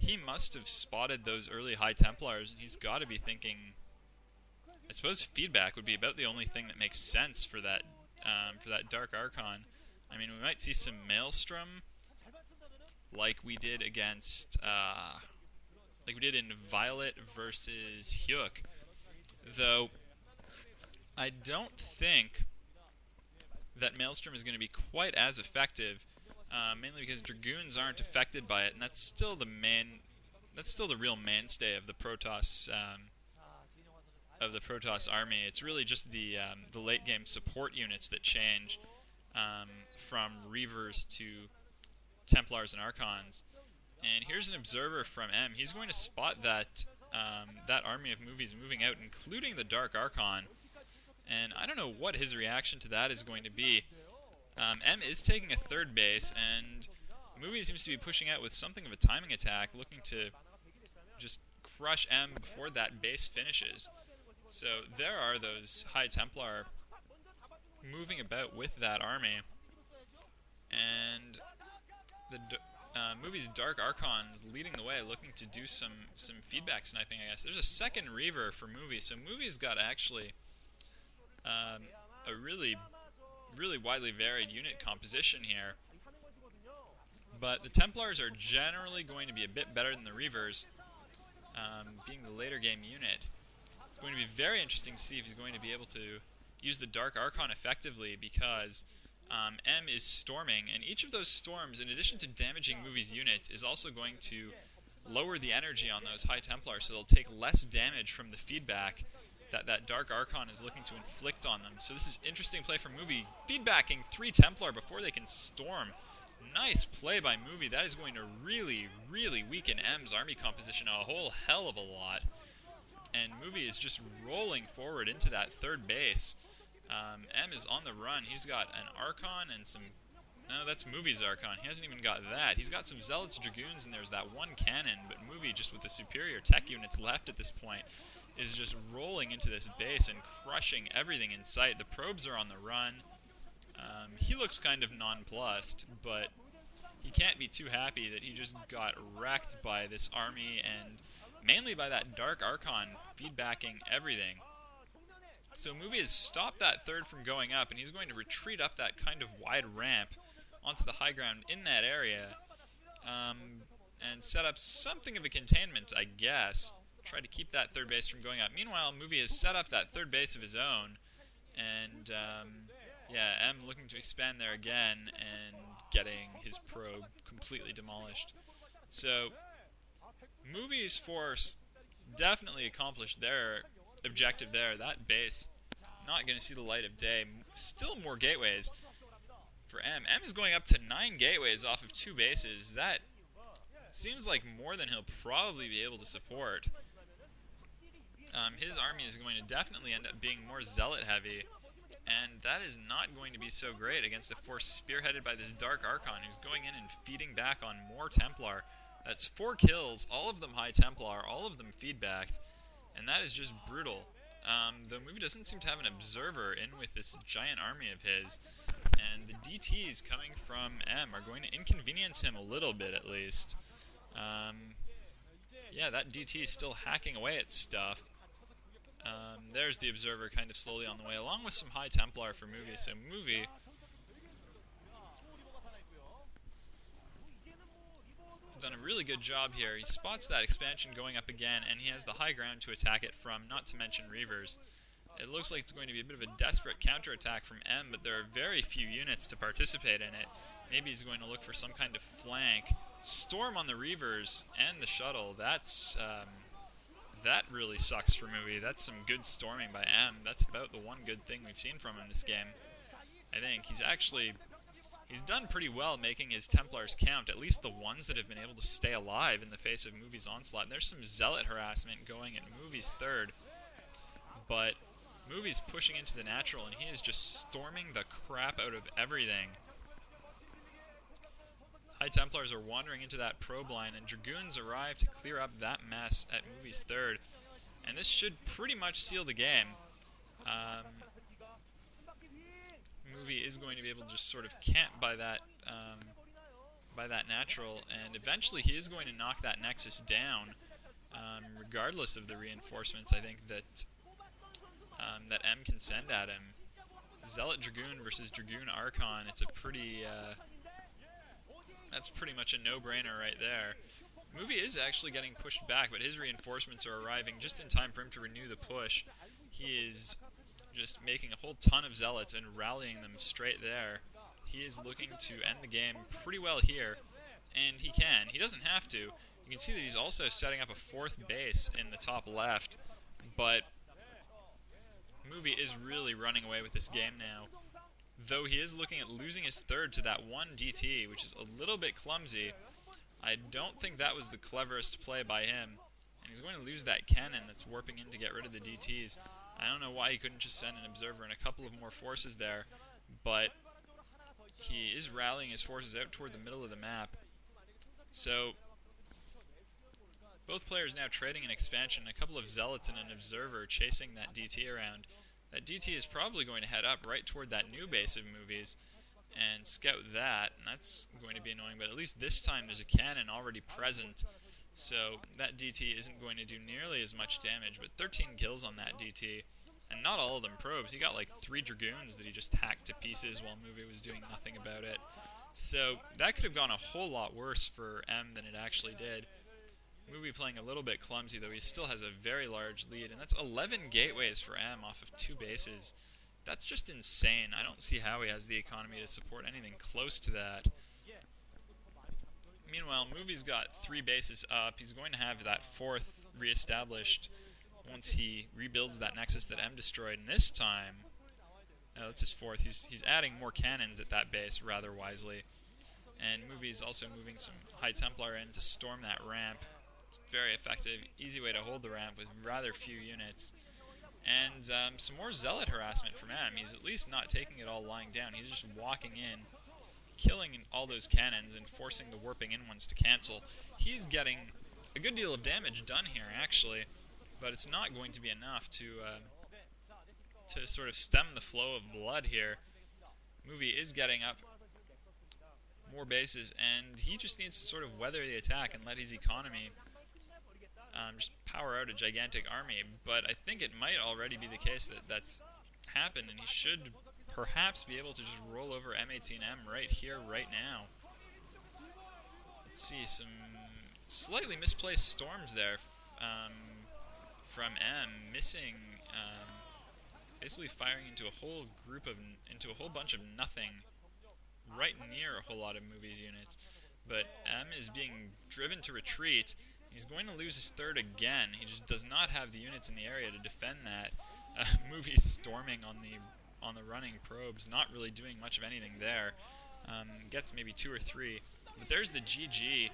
he must have spotted those early High Templars, and he's got to be thinking, I suppose feedback would be about the only thing that makes sense for that Dark Archon. I mean, we might see some Maelstrom, like we did against, like we did in Violet versus Hyuk. Though, I don't think that Maelstrom is going to be quite as effective, mainly because Dragoons aren't affected by it, and that's still the real mainstay of the Protoss army. It's really just the late game support units that change from Reavers to Templars and Archons. And here's an observer from M. He's going to spot that that army of movies moving out, including the Dark Archon. And I don't know what his reaction to that is going to be. M is taking a third base, and Movie seems to be pushing out with something of a timing attack, looking to just crush M before that base finishes. So there are those High Templar moving about with that army. And the Movie's Dark Archon's leading the way, looking to do some feedback sniping, I guess. There's a second Reaver for Movie, so Movie's got actually a really widely varied unit composition here. But the Templars are generally going to be a bit better than the Reavers, being the later game unit. It's going to be very interesting to see if he's going to be able to use the Dark Archon effectively, because M is storming, and each of those storms, in addition to damaging Movie's unit, is also going to lower the energy on those High Templars, so they'll take less damage from the feedback that Dark Archon is looking to inflict on them. So this is interesting play for Movie, feedbacking 3 Templar before they can storm. Nice play by Movie. That is going to really weaken M's army composition a whole hell of a lot. And Movie is just rolling forward into that third base. M is on the run. He's got an Archon and some... No, that's Movie's Archon. He hasn't even got that. He's got some Zealots, Dragoons, and there's that one cannon. But Movie, just with the superior tech units left at this point, is just rolling into this base and crushing everything in sight. The probes are on the run. He looks kind of nonplussed, but he can't be too happy that he just got wrecked by this army, and mainly by that Dark Archon feedbacking everything. So Movie has stopped that third from going up, and he's going to retreat up that kind of wide ramp onto the high ground in that area, and set up something of a containment, I guess. Try to keep that third base from going up. Meanwhile, Movie has set up that third base of his own, and yeah, M looking to expand there again and getting his probe completely demolished. So Movie's force definitely accomplished their objective there. That base not going to see the light of day. Still more gateways for M. M is going up to 9 gateways off of 2 bases. That seems like more than he'll probably be able to support. His army is going to definitely end up being more Zealot heavy, and that is not going to be so great against a force spearheaded by this Dark Archon, who's going in and feeding back on more Templar. That's 4 kills, all of them High Templar, all of them feedbacked, and that is just brutal. The Movie doesn't seem to have an observer in with this giant army of his, and the DTs coming from M are going to inconvenience him a little bit at least. Yeah, that DT is still hacking away at stuff. There's the observer kind of slowly on the way, along with some High Templar for Movie. So Movie has done a really good job here. He spots that expansion going up again, and he has the high ground to attack it from, not to mention Reavers. It looks like it's going to be a bit of a desperate counterattack from M, but there are very few units to participate in it. Maybe he's going to look for some kind of flank. Storm on the Reavers and the shuttle. That really sucks for Movie. That's some good storming by M. That's about the one good thing we've seen from him this game. I think he's done pretty well making his Templars count, at least the ones that have been able to stay alive in the face of Movie's onslaught. And there's some Zealot harassment going at Movie's third, but Movie's pushing into the natural, and he is just storming the crap out of everything. High Templars are wandering into that probe line, and Dragoons arrive to clear up that mess at Movie's third. And this should pretty much seal the game. Movie is going to be able to just sort of camp by that by that natural, and eventually he is going to knock that Nexus down, regardless of the reinforcements I think that that M can send at him. Zealot Dragoon versus Dragoon Archon, it's a pretty, that's pretty much a no-brainer right there. Movie is actually getting pushed back, but his reinforcements are arriving just in time for him to renew the push. He is just making a whole ton of Zealots and rallying them straight there. He is looking to end the game pretty well here, and he can. He doesn't have to. You can see that he's also setting up a fourth base in the top left, but Movie is really running away with this game now. Though he is looking at losing his third to that one DT, which is a little bit clumsy. I don't think that was the cleverest play by him. And he's going to lose that cannon that's warping in to get rid of the DTs. I don't know why he couldn't just send an observer and a couple of more forces there, but he is rallying his forces out toward the middle of the map. So both players now trading an expansion, a couple of Zealots and an observer chasing that DT around. That DT is probably going to head up right toward that new base of Movies and scout that, and that's going to be annoying, but at least this time there's a cannon already present, so that DT isn't going to do nearly as much damage, but 13 kills on that DT, and not all of them probes. He got like 3 Dragoons that he just hacked to pieces while Movie was doing nothing about it. So that could have gone a whole lot worse for M than it actually did. Movie playing a little bit clumsy, though he still has a very large lead, and that's 11 gateways for M off of 2 bases. That's just insane. I don't see how he has the economy to support anything close to that. Meanwhile, Movie's got 3 bases up. He's going to have that 4th reestablished once he rebuilds that Nexus that M destroyed. And this time, that's his 4th. He's adding more cannons at that base rather wisely. And Movie's also moving some High Templar in to storm that ramp. It's very effective, easy way to hold the ramp with rather few units. And some more Zealot harassment from M. He's at least not taking it all lying down. He's just walking in, killing all those cannons, and forcing the warping in ones to cancel. He's getting a good deal of damage done here, actually, but it's not going to be enough to sort of stem the flow of blood here. Movie is getting up more bases, and he just needs to sort of weather the attack and let his economy just power out a gigantic army, but I think it might already be the case that that's happened, and he should perhaps be able to just roll over M18M right here, right now. Let's see, some slightly misplaced storms there from M, missing, basically firing into a whole bunch of nothing right near a whole lot of Movies units, but M is being driven to retreat. He's going to lose his 3rd again. He just does not have the units in the area to defend that. Movie's storming on the running probes, not really doing much of anything there. Gets maybe 2 or 3. But there's the GG,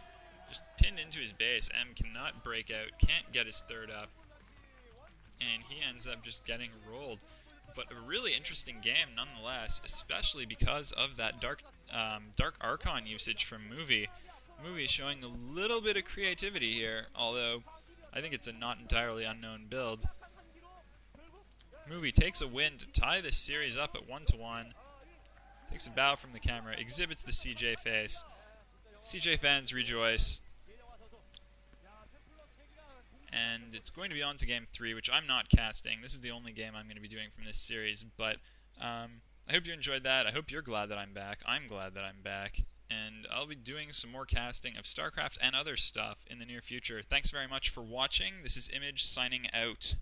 just pinned into his base. M cannot break out, can't get his 3rd up, and he ends up just getting rolled. But a really interesting game nonetheless, especially because of that Dark Archon usage from Movie. Movie showing a little bit of creativity here, although I think it's a not entirely unknown build. Movie takes a win to tie this series up at 1-1. Takes a bow from the camera, exhibits the CJ face. CJ fans rejoice. And it's going to be on to Game 3, which I'm not casting. This is the only game I'm going to be doing from this series, but I hope you enjoyed that. I hope you're glad that I'm back. I'm glad that I'm back. And I'll be doing some more casting of StarCraft and other stuff in the near future. Thanks very much for watching. This is Image signing out.